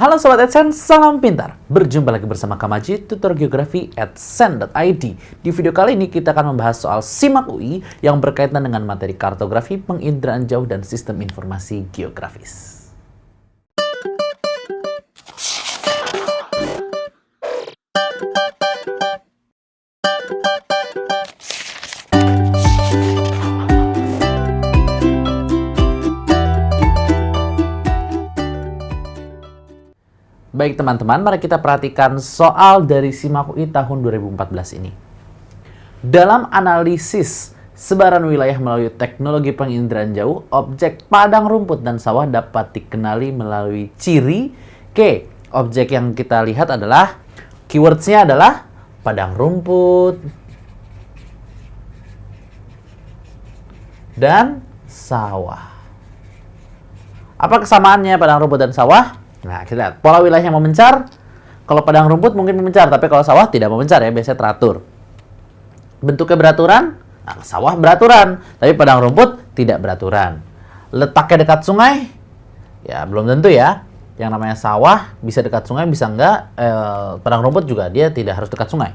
Halo Sobat AdSense, salam pintar. Berjumpa lagi bersama Kamaji, tutor geografi adsense.id. Di video kali ini kita akan membahas soal SIMAK UI yang berkaitan dengan materi kartografi, penginderaan jauh, dan sistem informasi geografis. Baik teman-teman, mari kita perhatikan soal dari SIMAK UI tahun 2014 ini. Dalam analisis sebaran wilayah melalui teknologi penginderaan jauh, objek padang rumput dan sawah dapat dikenali melalui ciri. Oke, objek yang kita lihat adalah, keywords-nya adalah padang rumput dan sawah. Apa kesamaannya padang rumput dan sawah? Nah, kita lihat pola wilayah yang memencar. Kalau padang rumput mungkin memencar, tapi kalau sawah tidak memencar ya, biasanya teratur. Bentuknya beraturan, nah, sawah beraturan, tapi padang rumput tidak beraturan. Letaknya dekat sungai, ya belum tentu ya. Yang namanya sawah bisa dekat sungai, bisa enggak. Padang rumput juga dia tidak harus dekat sungai.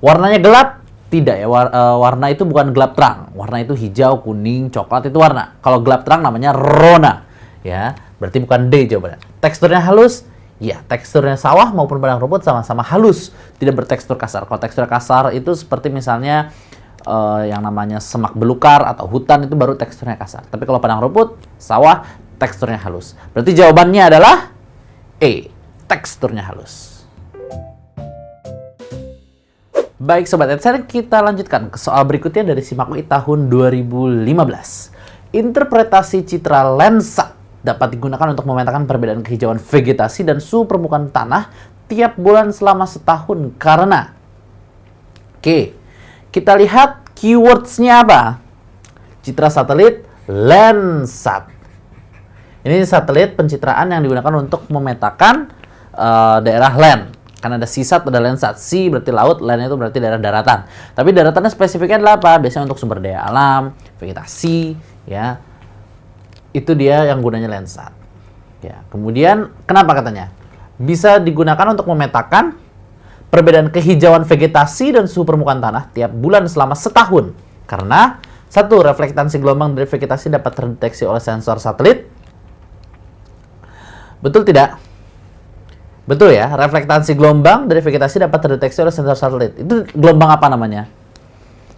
Warnanya gelap, tidak ya. Warna itu bukan gelap terang. Warna itu hijau, kuning, coklat itu warna. Kalau gelap terang namanya rona, ya. Berarti bukan D jawabannya. Teksturnya halus? Ya, teksturnya sawah maupun padang rumput sama-sama halus. Tidak bertekstur kasar. Kalau tekstur kasar itu seperti misalnya yang namanya semak belukar atau hutan, itu baru teksturnya kasar. Tapi kalau padang rumput, sawah, teksturnya halus. Berarti jawabannya adalah E, teksturnya halus. Baik Sobat AdSense, kita lanjutkan ke soal berikutnya dari SIMAK UI tahun 2015. Interpretasi citra Landsat dapat digunakan untuk memetakan perbedaan kehijauan vegetasi dan suhu permukaan tanah tiap bulan selama setahun karena. Oke, kita lihat keywords-nya apa? Citra satelit Landsat. Ini satelit pencitraan yang digunakan untuk memetakan daerah land. Karena ada SISAT, ada Landsat. Sea berarti laut, land itu berarti daerah daratan. Tapi daratannya spesifiknya adalah apa? Biasanya untuk sumber daya alam, vegetasi, ya. Itu dia yang gunanya Landsat. Ya, kemudian kenapa katanya? Bisa digunakan untuk memetakan perbedaan kehijauan vegetasi dan suhu permukaan tanah tiap bulan selama setahun. Karena satu, reflektansi gelombang dari vegetasi dapat terdeteksi oleh sensor satelit. Betul tidak? Betul ya, reflektansi gelombang dari vegetasi dapat terdeteksi oleh sensor satelit. Itu gelombang apa namanya?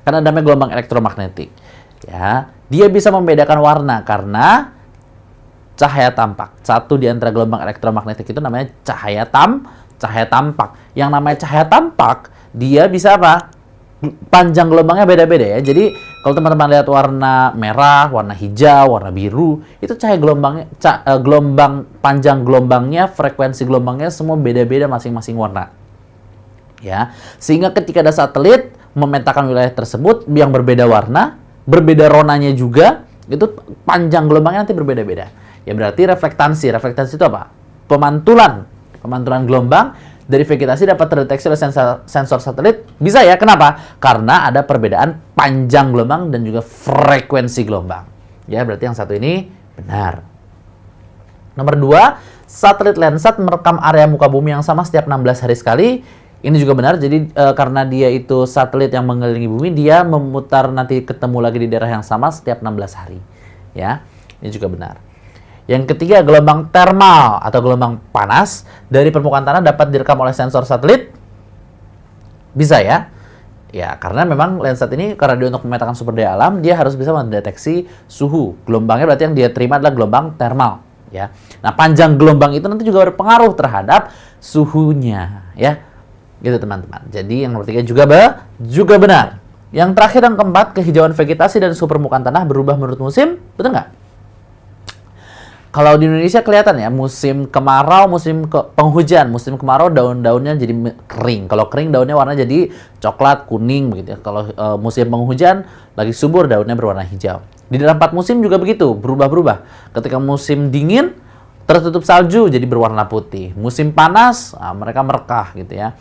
Karena namanya gelombang elektromagnetik. Ya, dia bisa membedakan warna karena cahaya tampak. Satu di antara gelombang elektromagnetik itu namanya cahaya tampak. Yang namanya cahaya tampak, dia bisa apa? Panjang gelombangnya beda-beda ya. Jadi kalau teman-teman lihat warna merah, warna hijau, warna biru, itu cahaya gelombangnya, gelombang panjang gelombangnya, frekuensi gelombangnya semua beda-beda masing-masing warna. Ya, sehingga ketika ada satelit memetakan wilayah tersebut yang berbeda warna, berbeda ronanya juga, itu panjang gelombangnya nanti berbeda-beda. Ya berarti reflektansi itu apa? Pemantulan gelombang dari vegetasi dapat terdeteksi oleh sensor satelit. Bisa ya, kenapa? Karena ada perbedaan panjang gelombang dan juga frekuensi gelombang. Ya, berarti yang satu ini benar. Nomor 2, satelit Landsat merekam area muka bumi yang sama setiap 16 hari sekali. Ini juga benar, jadi karena dia itu satelit yang mengelilingi bumi, dia memutar nanti ketemu lagi di daerah yang sama setiap 16 hari. Ya, ini juga benar. Yang ketiga, gelombang termal atau gelombang panas dari permukaan tanah dapat direkam oleh sensor satelit. Bisa ya? Ya, karena memang Landsat ini, karena dia untuk memetakan sumber daya alam, dia harus bisa mendeteksi suhu. Gelombangnya berarti yang dia terima adalah gelombang termal. Ya. Nah, panjang gelombang itu nanti juga berpengaruh terhadap suhunya. Ya. Gitu teman-teman. Jadi yang nomor 3 juga benar. Yang terakhir yang keempat, kehijauan vegetasi dan suhu permukaan tanah berubah menurut musim. Betul nggak? Kalau di Indonesia kelihatan ya, musim kemarau, musim penghujan. Musim kemarau daun-daunnya jadi kering. Kalau kering daunnya warna jadi coklat, kuning begitu ya. Kalau musim penghujan lagi subur daunnya berwarna hijau. Di dalam 4 musim juga begitu, berubah-berubah. Ketika musim dingin tertutup salju jadi berwarna putih. Musim panas, mereka merekah gitu ya.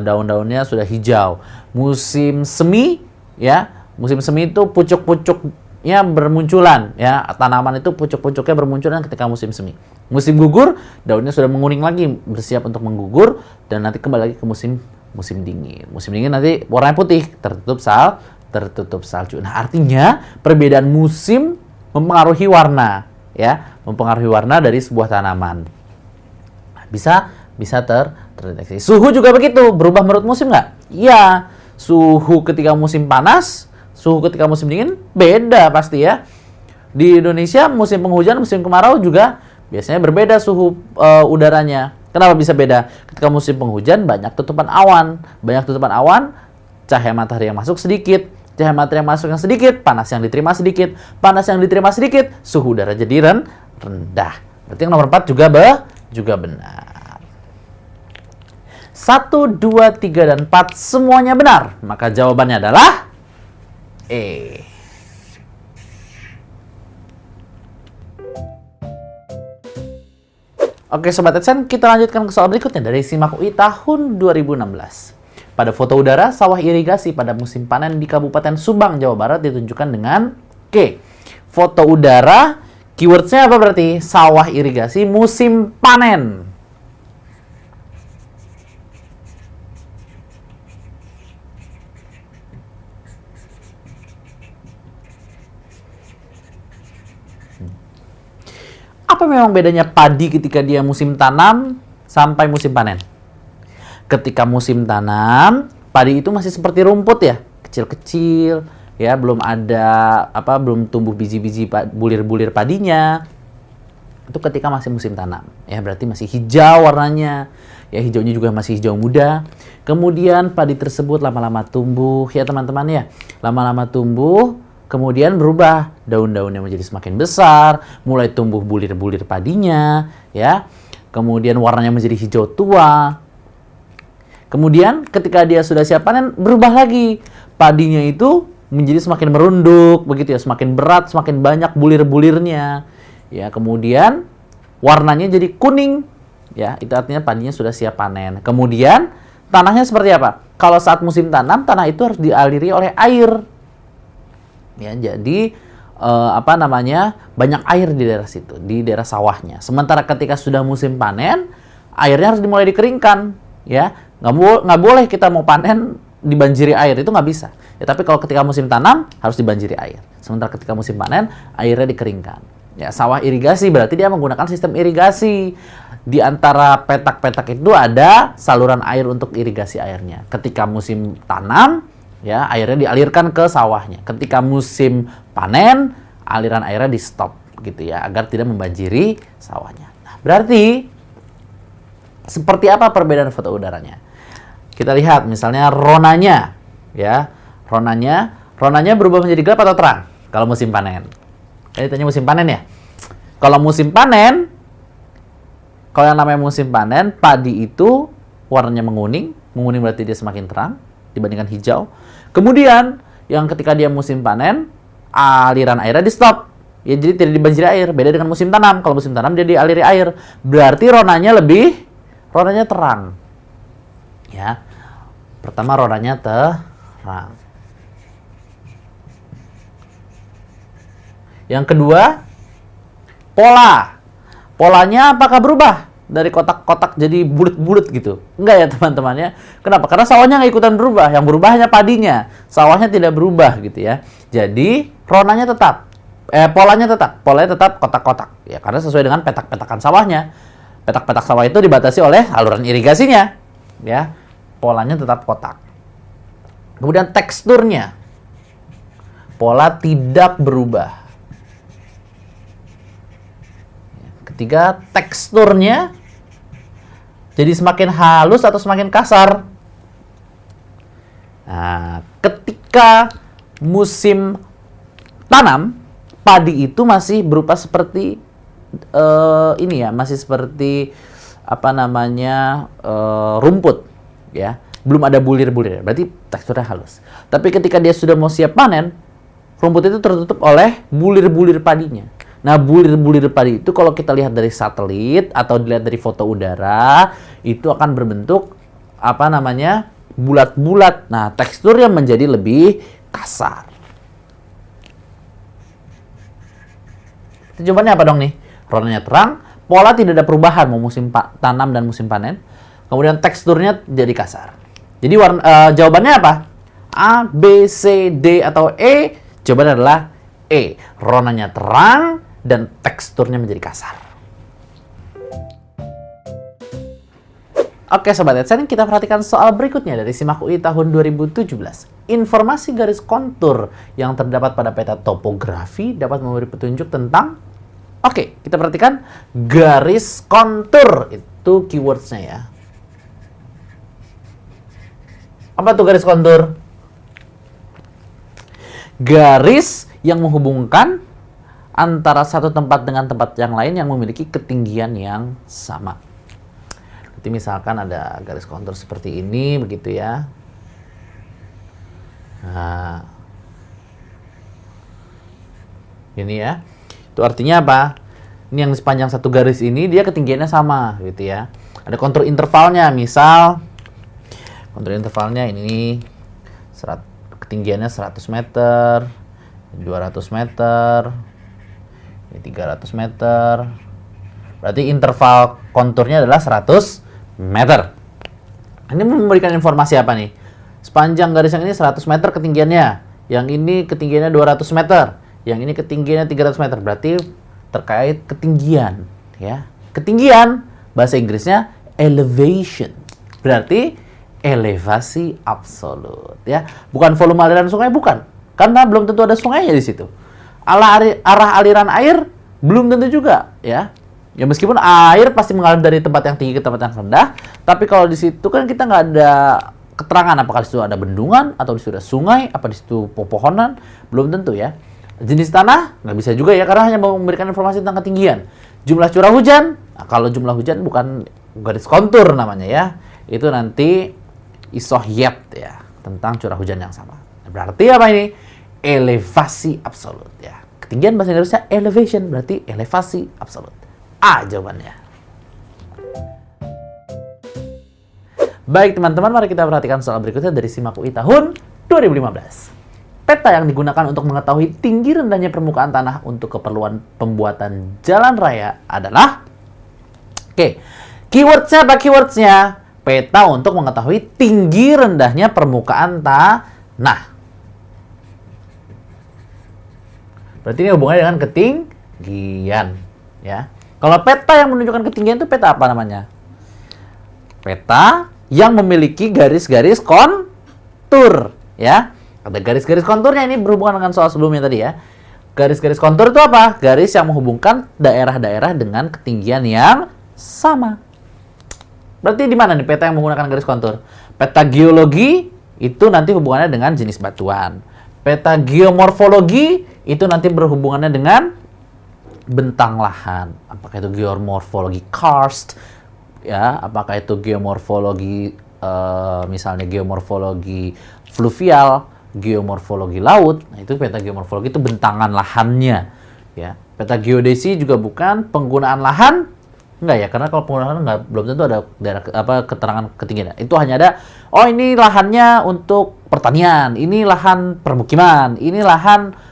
Daun-daunnya sudah hijau. Musim semi, ya, musim semi itu pucuk-pucuk pucuk-pucuknya bermunculan, ya. Tanaman itu pucuk-pucuknya bermunculan ketika musim semi. Musim gugur, daunnya sudah menguning lagi, bersiap untuk menggugur, dan nanti kembali lagi ke musim dingin. Musim dingin nanti warnanya putih, tertutup salju. Nah, artinya perbedaan musim mempengaruhi warna, ya, mempengaruhi warna dari sebuah tanaman. Bisa terdeteksi. Suhu juga begitu, berubah menurut musim nggak? Iya, suhu ketika musim panas, suhu ketika musim dingin beda pasti ya. Di Indonesia musim penghujan, musim kemarau juga biasanya berbeda suhu udaranya. Kenapa bisa beda? Ketika musim penghujan banyak tutupan awan, cahaya matahari yang masuk sedikit, cahaya matahari yang masuk yang sedikit, panas yang diterima sedikit, suhu udara jadi rendah. Berarti yang nomor 4 juga benar. 1, 2, 3, dan 4 semuanya benar. Maka jawabannya adalah E. Oke Sobat Adsense, kita lanjutkan ke soal berikutnya dari SIMAK UI tahun 2016. Pada foto udara, sawah irigasi pada musim panen di Kabupaten Subang, Jawa Barat ditunjukkan dengan K. Foto udara, keywordnya apa berarti? Sawah irigasi musim panen. Apa memang bedanya padi ketika dia musim tanam sampai musim panen? Ketika musim tanam, padi itu masih seperti rumput ya, kecil-kecil, ya, belum tumbuh biji-biji bulir-bulir padinya. Itu ketika masih musim tanam, ya, berarti masih hijau warnanya. Ya, hijaunya juga masih hijau muda. Kemudian padi tersebut lama-lama tumbuh, ya teman-teman ya. Lama-lama tumbuh, kemudian berubah, daun-daunnya menjadi semakin besar, mulai tumbuh bulir-bulir padinya, ya. Kemudian warnanya menjadi hijau tua. Kemudian ketika dia sudah siap panen, berubah lagi. Padinya itu menjadi semakin merunduk, begitu ya, semakin berat, semakin banyak bulir-bulirnya. Ya, kemudian warnanya jadi kuning. Ya, itu artinya padinya sudah siap panen. Kemudian tanahnya seperti apa? Kalau saat musim tanam, tanah itu harus dialiri oleh air. Ya, jadi banyak air di daerah situ, di daerah sawahnya. Sementara ketika sudah musim panen, airnya harus dimulai dikeringkan, ya. Nggak boleh kita mau panen dibanjiri air, itu nggak bisa. Ya, tapi kalau ketika musim tanam harus dibanjiri air. Sementara ketika musim panen, airnya dikeringkan. Ya, sawah irigasi berarti dia menggunakan sistem irigasi. Di antara petak-petak itu ada saluran air untuk irigasi airnya. Ketika musim tanam, ya, airnya dialirkan ke sawahnya. Ketika musim panen, aliran airnya di stop gitu ya, agar tidak membanjiri sawahnya. Nah, berarti seperti apa perbedaan foto udaranya? Kita lihat misalnya ronanya, ya. Ronanya berubah menjadi gelap atau terang kalau musim panen. Ini tanya musim panen ya. Kalau musim panen, kalau yang namanya musim panen, padi itu warnanya menguning berarti dia semakin terang dibandingkan hijau. Kemudian yang ketika dia musim panen, aliran airnya di stop. Ya, jadi tidak dibanjiri air. Beda dengan musim tanam. Kalau musim tanam dia dialiri air. Berarti ronanya terang. Ya. Pertama ronanya terang. Yang kedua, polanya apakah berubah? Dari kotak-kotak jadi bulat-bulat gitu. Enggak ya teman-teman ya. Kenapa? Karena sawahnya nggak ikutan berubah. Yang berubah hanya padinya. Sawahnya tidak berubah gitu ya. Jadi polanya tetap kotak-kotak. Ya, karena sesuai dengan petak-petakan sawahnya. Petak-petak sawah itu dibatasi oleh saluran irigasinya. Ya, polanya tetap kotak. Kemudian teksturnya. Pola tidak berubah. Ketiga, teksturnya jadi semakin halus atau semakin kasar. Nah, ketika musim tanam, padi itu masih berupa seperti masih seperti rumput, ya. Belum ada bulir-bulir, berarti teksturnya halus. Tapi ketika dia sudah mau siap panen, rumput itu tertutup oleh bulir-bulir padinya. Nah, bulir-bulir padi itu kalau kita lihat dari satelit atau dilihat dari foto udara, itu akan berbentuk bulat-bulat. Nah, teksturnya menjadi lebih kasar. Jawabannya apa dong nih? Ronanya terang, pola tidak ada perubahan mau musim tanam dan musim panen. Kemudian teksturnya jadi kasar. Jadi jawabannya apa? A, B, C, D, atau E? Jawabannya adalah E. Ronanya terang dan teksturnya menjadi kasar. Oke Sobat AdSense, kita perhatikan soal berikutnya dari SIMAK UI tahun 2017. Informasi garis kontur yang terdapat pada peta topografi dapat memberi petunjuk tentang... Oke, kita perhatikan garis kontur. Itu keywordsnya ya. Apa tuh garis kontur? Garis yang menghubungkan antara satu tempat dengan tempat yang lain yang memiliki ketinggian yang sama. Jadi misalkan ada garis kontur seperti ini, begitu ya. Nah, ini ya. Itu artinya apa? Ini yang sepanjang satu garis ini dia ketinggiannya sama, gitu ya. Ada kontur intervalnya, misal kontur intervalnya ini ketinggiannya 100 meter, 200 meter, ini 300 meter. Berarti interval konturnya adalah 100 meter. Ini memberikan informasi apa nih? Sepanjang garis yang ini 100 meter ketinggiannya, yang ini ketinggiannya 200 meter, yang ini ketinggiannya 300 meter. Berarti terkait ketinggian, ya. Ketinggian bahasa Inggrisnya elevation. Berarti elevasi absolut, ya. Bukan volume aliran sungai, bukan. Karena belum tentu ada sungainya di situ. Arah aliran air belum tentu juga, ya. Ya meskipun air pasti mengalir dari tempat yang tinggi ke tempat yang rendah, tapi kalau di situ kan kita nggak ada keterangan apakah di situ ada bendungan atau di situ ada sungai, apa di situ pepohonan, belum tentu ya. Jenis tanah nggak bisa juga ya, karena hanya memberikan informasi tentang ketinggian. Jumlah curah hujan, nah, kalau jumlah hujan bukan garis kontur namanya ya, itu nanti isohyet ya, tentang curah hujan yang sama. Berarti apa ini? Elevasi absolut ya. Ketinggian bahasa Inggrisnya elevation, berarti elevasi absolut. A jawabannya. Baik teman-teman, mari kita perhatikan soal berikutnya dari SIMAK UI tahun 2015. Peta yang digunakan untuk mengetahui tinggi rendahnya permukaan tanah untuk keperluan pembuatan jalan raya adalah... Oke, keywordsnya apa keywordsnya? Peta untuk mengetahui tinggi rendahnya permukaan tanah. Berarti ini hubungannya dengan ketinggian, ya. Kalau peta yang menunjukkan ketinggian itu peta apa namanya? Peta yang memiliki garis-garis kontur, ya. Ada garis-garis konturnya, ini berhubungan dengan soal sebelumnya tadi ya. Garis-garis kontur itu apa? Garis yang menghubungkan daerah-daerah dengan ketinggian yang sama. Berarti di mana nih peta yang menggunakan garis kontur? Peta geologi itu nanti hubungannya dengan jenis batuan. Peta geomorfologi itu nanti berhubungannya dengan bentang lahan. Apakah itu geomorfologi karst, ya? Apakah itu geomorfologi misalnya geomorfologi fluvial, geomorfologi laut? Nah, itu peta geomorfologi itu bentangan lahannya, ya. Peta geodesi juga bukan penggunaan lahan, enggak ya? Karena kalau penggunaan lahan belum tentu ada daerah keterangan ketinggian. Itu hanya ada ini lahannya untuk pertanian, ini lahan permukiman, ini lahan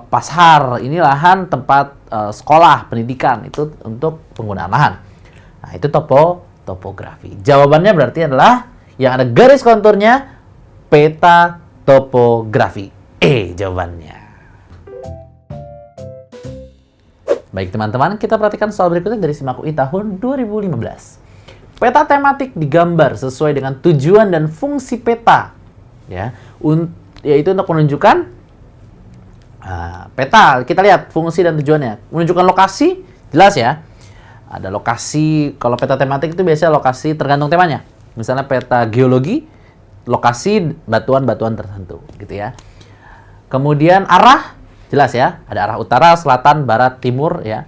pasar, ini lahan tempat sekolah, pendidikan, itu untuk penggunaan lahan. Nah, itu topografi. Jawabannya berarti adalah yang ada garis konturnya, peta topografi. Jawabannya. Baik teman-teman, kita perhatikan soal berikutnya dari SIMAK UI tahun 2015. Peta tematik digambar sesuai dengan tujuan dan fungsi peta, ya, yaitu untuk menunjukkan peta. Kita lihat fungsi dan tujuannya. Menunjukkan lokasi, jelas ya. Ada lokasi, kalau peta tematik itu biasanya lokasi tergantung temanya. Misalnya peta geologi, lokasi batuan-batuan tertentu, gitu ya. Kemudian arah, jelas ya. Ada arah utara, selatan, barat, timur, ya.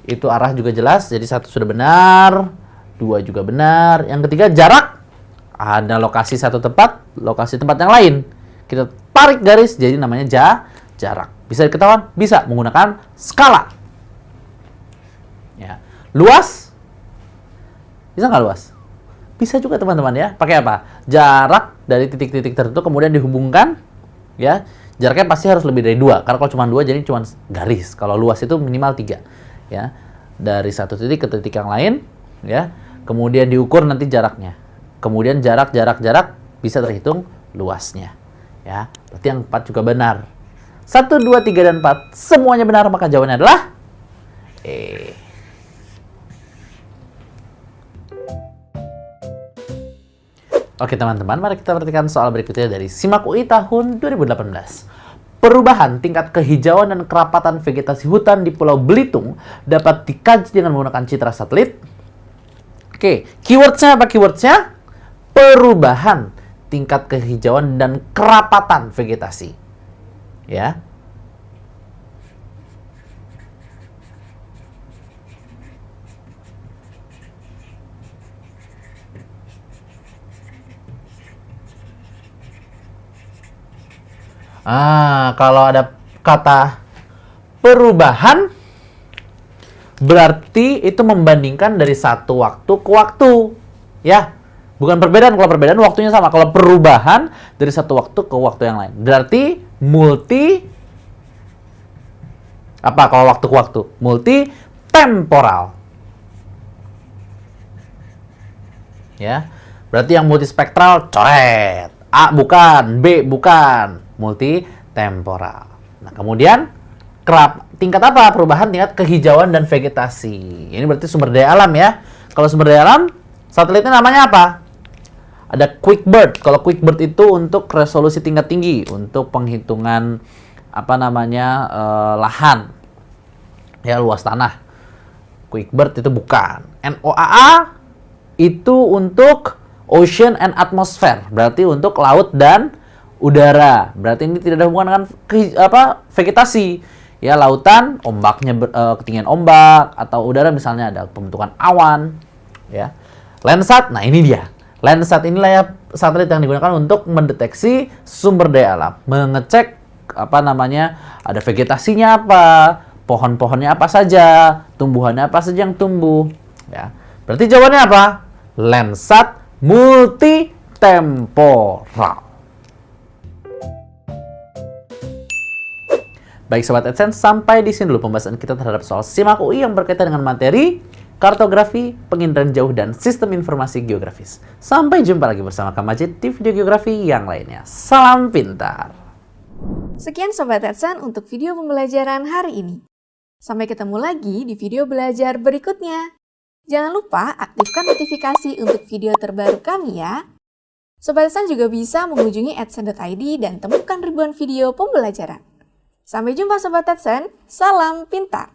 Itu arah juga jelas. Jadi satu sudah benar, dua juga benar. Yang ketiga jarak. Ada lokasi satu tempat, lokasi tempat yang lain. Kita tarik garis, jadi namanya jarak. Bisa diketahui? Bisa menggunakan skala. Ya. Luas? Bisa nggak luas? Bisa juga teman-teman ya. Pakai apa? Jarak dari titik-titik tertentu kemudian dihubungkan, ya. Jaraknya pasti harus lebih dari 2, karena kalau cuma 2 jadi cuma garis. Kalau luas itu minimal 3. Ya. Dari satu titik ke titik yang lain, ya. Kemudian diukur nanti jaraknya. Kemudian jarak bisa terhitung luasnya. Ya. Berarti yang 4 juga benar. 1, 2, 3, dan 4 semuanya benar, maka jawabannya adalah E. Oke teman-teman, mari kita perhatikan soal berikutnya dari SIMAK UI tahun 2018. Perubahan tingkat kehijauan dan kerapatan vegetasi hutan di Pulau Belitung dapat dikaji dengan menggunakan citra satelit. Oke, keywordsnya apa keywordsnya? Perubahan tingkat kehijauan dan kerapatan vegetasi. Ya. Kalau ada kata perubahan, berarti itu membandingkan dari satu waktu ke waktu. Ya, bukan perbedaan. Kalau perbedaan waktunya sama. Kalau perubahan dari satu waktu ke waktu yang lain. Berarti multi, apa kalau waktu ke waktu? Multi temporal. Ya, berarti yang multispektral coret. A bukan, B bukan. Multitemporal. Nah, kemudian tingkat apa? Perubahan tingkat kehijauan dan vegetasi. Ini berarti sumber daya alam ya. Kalau sumber daya alam, satelitnya namanya apa? Ada QuickBird. Kalau QuickBird itu untuk resolusi tingkat tinggi, untuk penghitungan lahan, ya luas tanah. QuickBird itu bukan. NOAA itu untuk Ocean and Atmosphere, berarti untuk laut dan udara. Berarti ini tidak ada hubungan dengan vegetasi. Ya, lautan, ombaknya ketinggian ombak, atau udara misalnya ada pembentukan awan, ya. Landsat, nah ini dia. Landsat inilah ya satelit yang digunakan untuk mendeteksi sumber daya alam, mengecek ada vegetasinya apa, pohon-pohonnya apa saja, tumbuhannya apa saja yang tumbuh, ya. Berarti jawabannya apa? Landsat multitemporal. Baik Sobat AdSense, sampai di sini dulu pembahasan kita terhadap soal SIMAK UI yang berkaitan dengan materi kartografi, penginderaan jauh, dan sistem informasi geografis. Sampai jumpa lagi bersama Kak Majid di video geografi yang lainnya. Salam pintar! Sekian Sobat AdSense untuk video pembelajaran hari ini. Sampai ketemu lagi di video belajar berikutnya. Jangan lupa aktifkan notifikasi untuk video terbaru kami ya. Sobat AdSense juga bisa mengunjungi adsense.id dan temukan ribuan video pembelajaran. Sampai jumpa Sobat AdSense, salam pintar!